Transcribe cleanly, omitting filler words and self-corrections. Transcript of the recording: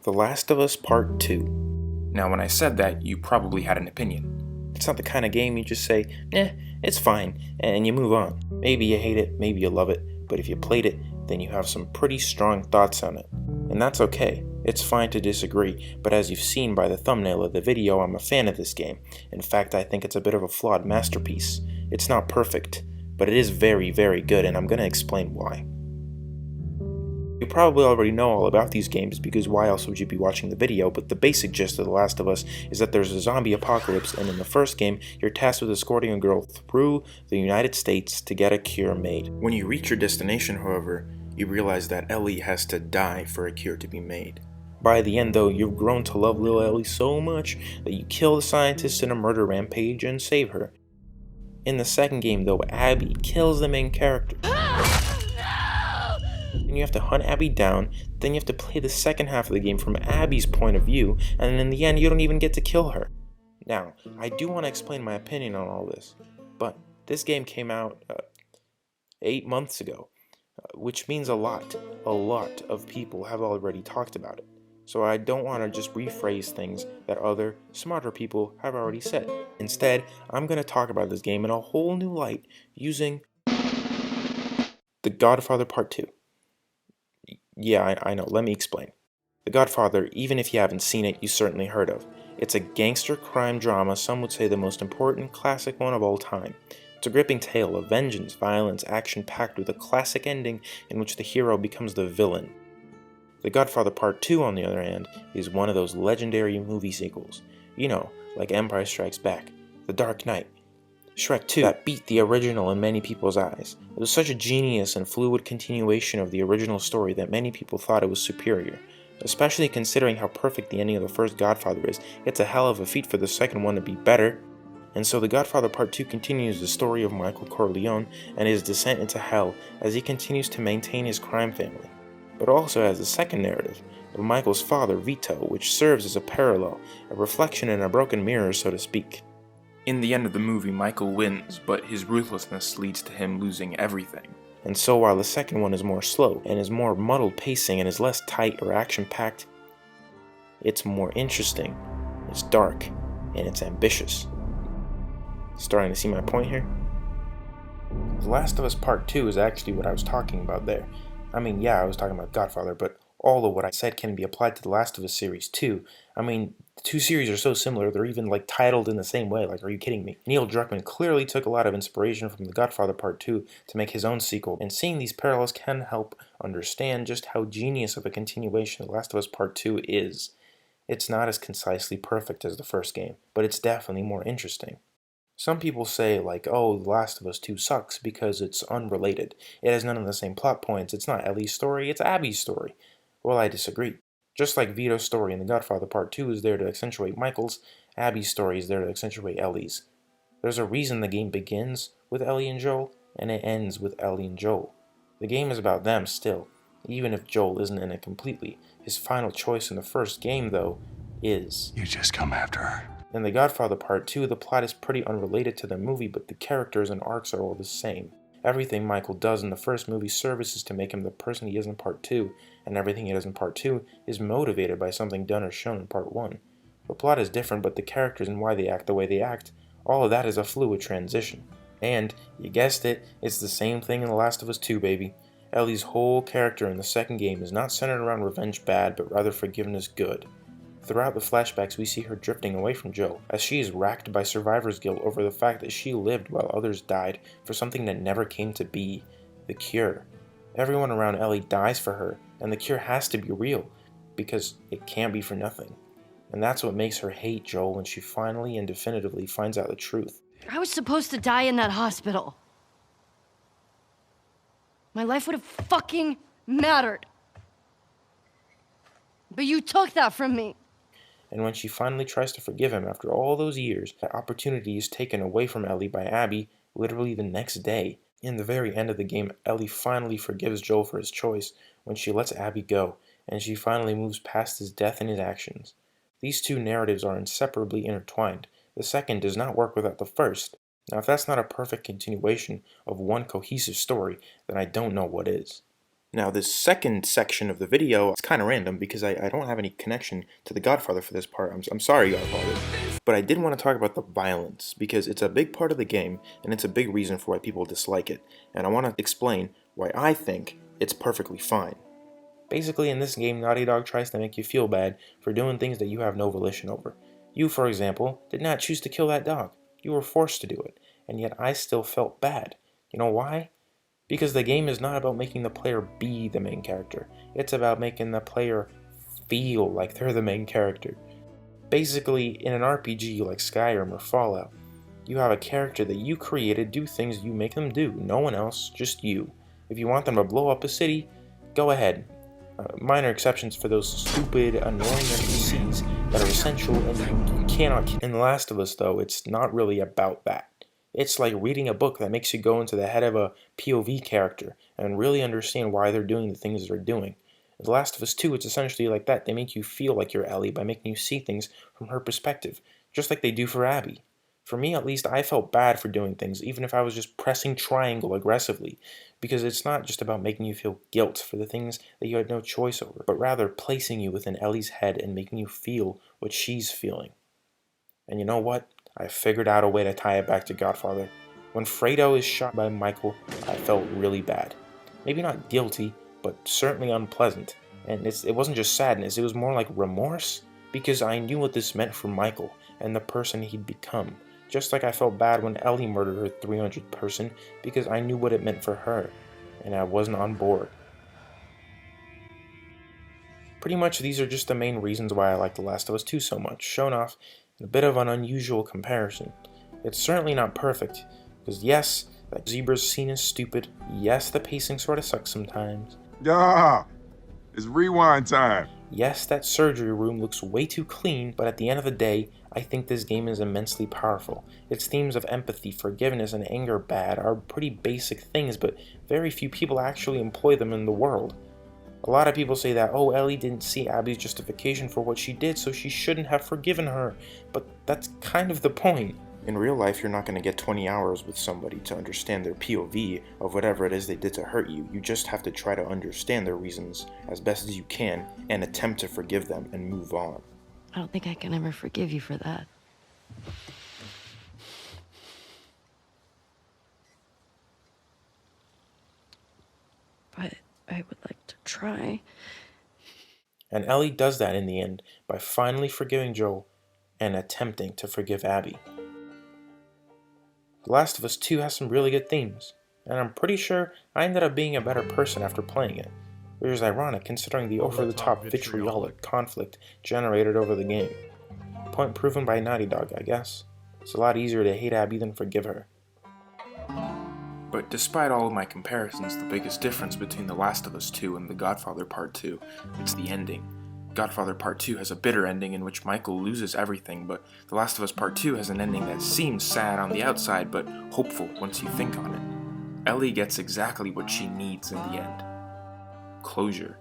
The Last of Us Part 2. Now, when I said that, you probably had an opinion. It's not the kind of game you just say, it's fine, and you move on. Maybe you hate it, maybe you love it, but if you played it, then you have some pretty strong thoughts on it. And that's okay. It's fine to disagree, but as you've seen by the thumbnail of the video, I'm a fan of this game. In fact, I think it's a bit of a flawed masterpiece. It's not perfect, but it is very, very good, and I'm going to explain why. You probably already know all about these games because why else would you be watching the video, but the basic gist of The Last of Us is that there's a zombie apocalypse, and in the first game, you're tasked with escorting a girl through the United States to get a cure made. When you reach your destination, however, you realize that Ellie has to die for a cure to be made. By the end though, you've grown to love little Ellie so much that you kill the scientist in a murder rampage and save her. In the second game though, Abby kills the main character. And you have to hunt Abby down, then you have to play the second half of the game from Abby's point of view, and in the end you don't even get to kill her. Now, I do want to explain my opinion on all this, but this game came out 8 months ago, which means a lot of people have already talked about it. So I don't want to just rephrase things that other, smarter people have already said. Instead, I'm going to talk about this game in a whole new light using The Godfather Part 2. Yeah, I know, let me explain. The Godfather, even if you haven't seen it, you certainly heard of. It's a gangster crime drama, some would say the most important classic one of all time. It's a gripping tale of vengeance, violence, action-packed with a classic ending in which the hero becomes the villain. The Godfather Part 2, on the other hand, is one of those legendary movie sequels. You know, like Empire Strikes Back, The Dark Knight, Shrek 2, that beat the original in many people's eyes. It was such a genius and fluid continuation of the original story that many people thought it was superior. Especially considering how perfect the ending of the first Godfather is, it's a hell of a feat for the second one to be better. And so The Godfather Part 2 continues the story of Michael Corleone and his descent into hell as he continues to maintain his crime family. But also has a second narrative of Michael's father, Vito, which serves as a parallel, a reflection in a broken mirror, so to speak. In the end of the movie, Michael wins, but his ruthlessness leads to him losing everything. And so while the second one is more slow, and is more muddled pacing, and is less tight or action-packed, it's more interesting, it's dark, and it's ambitious. Starting to see my point here? The Last of Us Part 2 is actually what I was talking about there. I mean, yeah, I was talking about Godfather, but all of what I said can be applied to The Last of Us series too. I mean, the two series are so similar, they're even titled in the same way, are you kidding me? Neil Druckmann clearly took a lot of inspiration from The Godfather Part 2 to make his own sequel, and seeing these parallels can help understand just how genius of a continuation The Last of Us Part 2 is. It's not as concisely perfect as the first game, but it's definitely more interesting. Some people say, oh, The Last of Us 2 sucks because it's unrelated. It has none of the same plot points. It's not Ellie's story, it's Abby's story. Well, I disagree. Just like Vito's story in The Godfather Part 2 is there to accentuate Michael's, Abby's story is there to accentuate Ellie's. There's a reason the game begins with Ellie and Joel, and it ends with Ellie and Joel. The game is about them still, even if Joel isn't in it completely. His final choice in the first game, though, is... You just come after her. In The Godfather Part 2, the plot is pretty unrelated to the movie, but the characters and arcs are all the same. Everything Michael does in the first movie services to make him the person he is in Part 2, and everything he does in Part 2 is motivated by something done or shown in Part 1. The plot is different, but the characters and why they act the way they act, all of that is a fluid transition. And, you guessed it, it's the same thing in The Last of Us 2, baby. Ellie's whole character in the second game is not centered around revenge bad, but rather forgiveness good. Throughout the flashbacks, we see her drifting away from Joel, as she is racked by survivor's guilt over the fact that she lived while others died for something that never came to be, the cure. Everyone around Ellie dies for her, and the cure has to be real, because it can't be for nothing. And that's what makes her hate Joel when she finally and definitively finds out the truth. I was supposed to die in that hospital. My life would have fucking mattered. But you took that from me. And when she finally tries to forgive him after all those years, that opportunity is taken away from Ellie by Abby literally the next day. In the very end of the game, Ellie finally forgives Joel for his choice when she lets Abby go, and she finally moves past his death and his actions. These two narratives are inseparably intertwined. The second does not work without the first. Now, if that's not a perfect continuation of one cohesive story, then I don't know what is. Now, this second section of the video is kind of random because I don't have any connection to the Godfather for this part. I'm sorry, Godfather. But I did want to talk about the violence because it's a big part of the game and it's a big reason for why people dislike it. And I want to explain why I think it's perfectly fine. Basically, in this game, Naughty Dog tries to make you feel bad for doing things that you have no volition over. You, for example, did not choose to kill that dog. You were forced to do it, and yet I still felt bad. You know why? Because the game is not about making the player be the main character. It's about making the player feel like they're the main character. Basically, in an RPG like Skyrim or Fallout, you have a character that you created do things you make them do. No one else, just you. If you want them to blow up a city, go ahead. Minor exceptions for those stupid, annoying NPCs that are essential and you cannot. In The Last of Us, though, it's not really about that. It's like reading a book that makes you go into the head of a POV character and really understand why they're doing the things they're doing. In The Last of Us 2, it's essentially like that. They make you feel like you're Ellie by making you see things from her perspective, just like they do for Abby. For me, at least, I felt bad for doing things, even if I was just pressing triangle aggressively, because it's not just about making you feel guilt for the things that you had no choice over, but rather placing you within Ellie's head and making you feel what she's feeling. And you know what? I figured out a way to tie it back to Godfather. When Fredo is shot by Michael, I felt really bad. Maybe not guilty, but certainly unpleasant. And it wasn't just sadness, it was more like remorse, because I knew what this meant for Michael and the person he'd become. Just like I felt bad when Ellie murdered her 300th person, because I knew what it meant for her, and I wasn't on board. Pretty much these are just the main reasons why I like The Last of Us 2 so much, shown off in a bit of an unusual comparison. It's certainly not perfect, because yes, that zebra's scene is stupid, yes, the pacing sorta sucks sometimes. Yeah, it's rewind time. Yes, that surgery room looks way too clean, but at the end of the day, I think this game is immensely powerful. Its themes of empathy, forgiveness, and anger bad are pretty basic things, but very few people actually employ them in the world. A lot of people say that, oh, Ellie didn't see Abby's justification for what she did, so she shouldn't have forgiven her, but that's kind of the point. In real life, you're not going to get 20 hours with somebody to understand their POV of whatever it is they did to hurt you. You just have to try to understand their reasons as best as you can and attempt to forgive them and move on. I don't think I can ever forgive you for that. But I would like to try. And Ellie does that in the end by finally forgiving Joel and attempting to forgive Abby. The Last of Us 2 has some really good themes, and I'm pretty sure I ended up being a better person after playing it, which is ironic considering the over-the-top vitriolic conflict generated over the game. Point proven by Naughty Dog, I guess. It's a lot easier to hate Abby than forgive her. But despite all of my comparisons, the biggest difference between The Last of Us 2 and The Godfather Part 2, it's the ending. Godfather Part 2 has a bitter ending in which Michael loses everything, but The Last of Us Part 2 has an ending that seems sad on the outside, but hopeful once you think on it. Ellie gets exactly what she needs in the end. Closure.